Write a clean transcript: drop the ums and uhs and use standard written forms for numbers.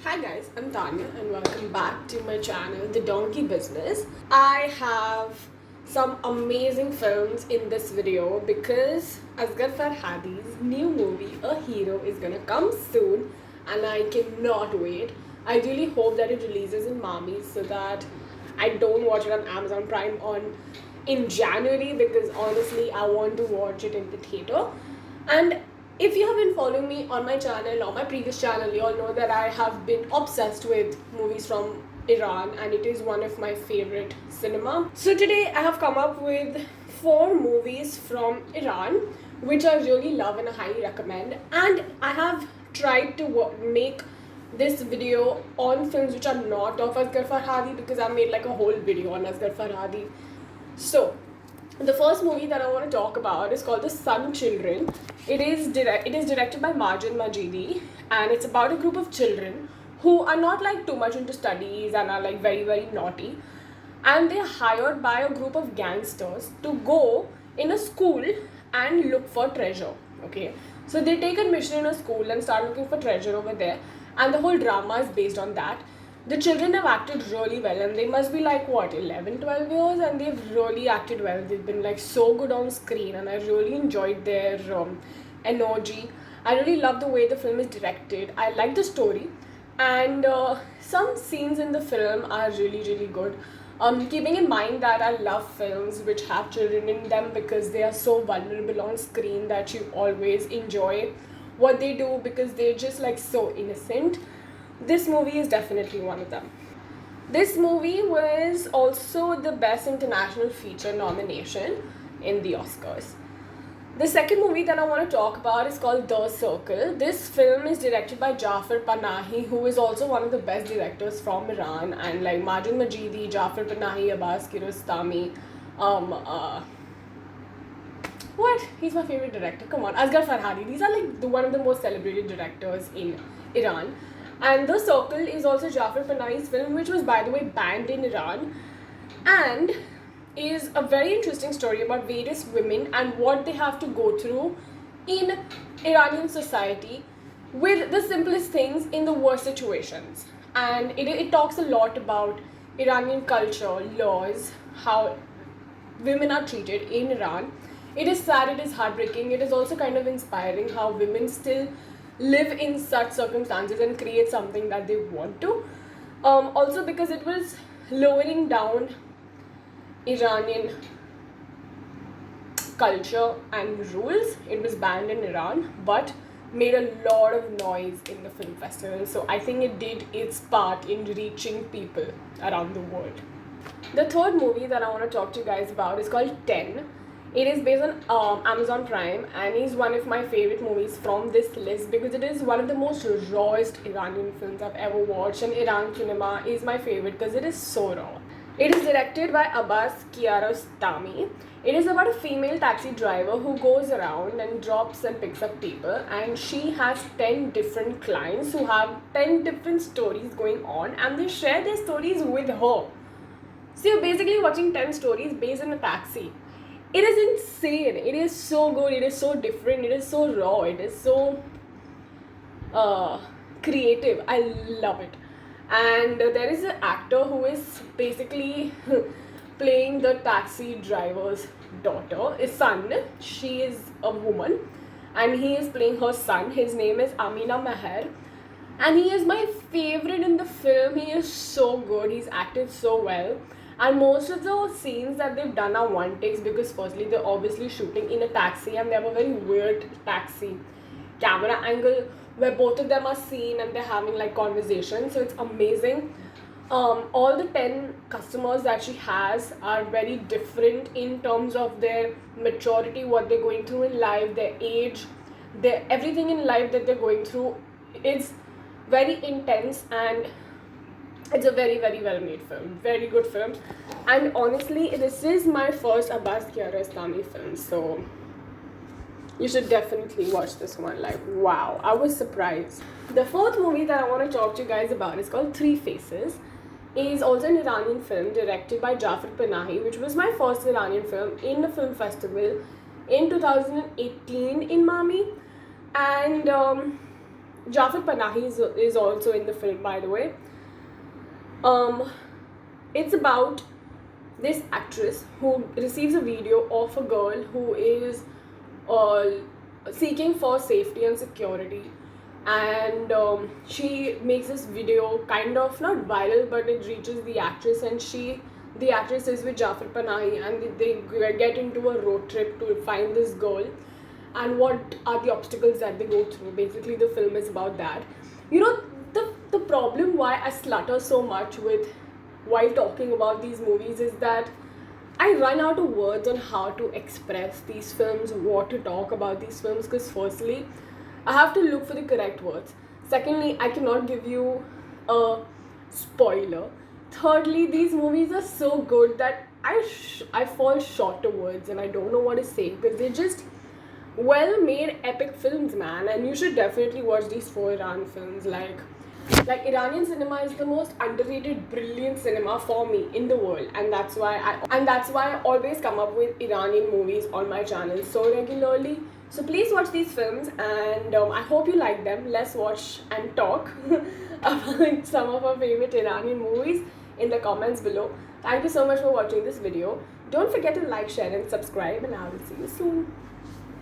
Hi guys, I'm Tanya and welcome back to my channel, The Donkey Business. I have some amazing films in this video because Asghar Farhadi's new movie, A Hero, is gonna come soon and I cannot wait. I really hope that it releases in Mami so that I don't watch it on Amazon Prime in January because honestly I want to watch it in the theater. And if you have been following me on my channel or my previous channel, you all know that I have been obsessed with movies from Iran and it is one of my favorite cinema. So today I have come up with 4 movies from Iran which I really love and I highly recommend, and I have tried to make this video on films which are not of Asghar Farhadi because I made like a whole video on Asghar Farhadi. So the first movie that I want to talk about is called The Sun Children. It is directed by Majid Majidi, and it's about a group of children who are not like too much into studies and are like very naughty, and they're hired by a group of gangsters to go in a school and look for treasure. Okay, so they take admission in a school and start looking for treasure over there, and the whole drama is based on that. The children have acted really well and they must be like what, 11, 12 years, and they've really acted well. They've been like so good on screen and I really enjoyed their energy. I really love the way the film is directed. I like the story, and some scenes in the film are really good. Keeping in mind that I love films which have children in them because they are so vulnerable on screen that you always enjoy what they do because they're just like so innocent. This movie is definitely one of them. This movie was also the Best International Feature nomination in the Oscars. The second movie that I want to talk about is called The Circle. This film is directed by Jafar Panahi, who is also one of the best directors from Iran, and like Majid Majidi, Jafar Panahi, Abbas Kiarostami, what? He's my favorite director. Come on, Asghar Farhadi. These are like one of the most celebrated directors in Iran. And The Circle is also Jafar Panahi's film, which was, by the way, banned in Iran, and is a very interesting story about various women and what they have to go through in Iranian society with the simplest things in the worst situations. And it talks a lot about Iranian culture, laws, how women are treated in Iran. It is sad, it is heartbreaking, it is also kind of inspiring how women still live in such circumstances and create something that they want to. Also because it was lowering down Iranian culture and rules. It was banned in Iran but made a lot of noise in the film festival. So I think it did its part in reaching people around the world. The third movie that I want to talk to you guys about is called 10. It is based on Amazon Prime and is one of my favorite movies from this list because it is one of the most rawest Iranian films I've ever watched, and Iran cinema is my favorite because it is so raw. It is directed by Abbas Kiarostami. It is about a female taxi driver who goes around and drops and picks up people, and she has 10 different clients who have 10 different stories going on and they share their stories with her. So you're basically watching 10 stories based on a taxi. It is insane. It is so good. It is so different. It is so raw. It is so creative. I love it. And there is an actor who is basically playing the taxi driver's daughter, his son. She is a woman and he is playing her son. His name is Amina Meher, and he is my favorite in the film. He is so good. He's acted so well. And most of the scenes that they've done are one takes because firstly they're obviously shooting in a taxi and they have a very weird taxi camera angle where both of them are seen and they're having like conversations. So it's amazing. All the 10 customers that she has are very different in terms of their maturity, what they're going through in life, their age, their everything in life that they're going through. It's very intense and it's a very well made film, very good film. And honestly, this is my first Abbas Kiarostami film, so you should definitely watch this one. Like, wow, I was surprised. The fourth movie that I want to talk to you guys about is called Three Faces. It is also an Iranian film directed by Jafar Panahi, which was my first Iranian film in the film festival in 2018 in Mami. And Jafar Panahi is also in the film, by the way. Um, it's about this actress who receives a video of a girl who is uh, seeking for safety and security, and she makes this video kind of not viral, but it reaches the actress, and the actress is with Jafar Panahi, and they get into a road trip to find this girl, and what are the obstacles that they go through. Basically, the film is about that. You know, the problem why I slutter so much with while talking about these movies is that I run out of words on how to express these films, what to talk about these films, because firstly, I have to look for the correct words. Secondly, I cannot give you a spoiler. Thirdly, these movies are so good that I fall short of words and I don't know what to say, because they're just well made epic films, man, and you should definitely watch these four Iran films. Like Iranian cinema is the most underrated brilliant cinema for me in the world, and that's why I always come up with Iranian movies on my channel so regularly. So please watch these films, and I hope you like them. Let's watch and talk about some of our favorite Iranian movies in the comments below. Thank you so much for watching this video. Don't forget to like, share and subscribe, and I will see you soon.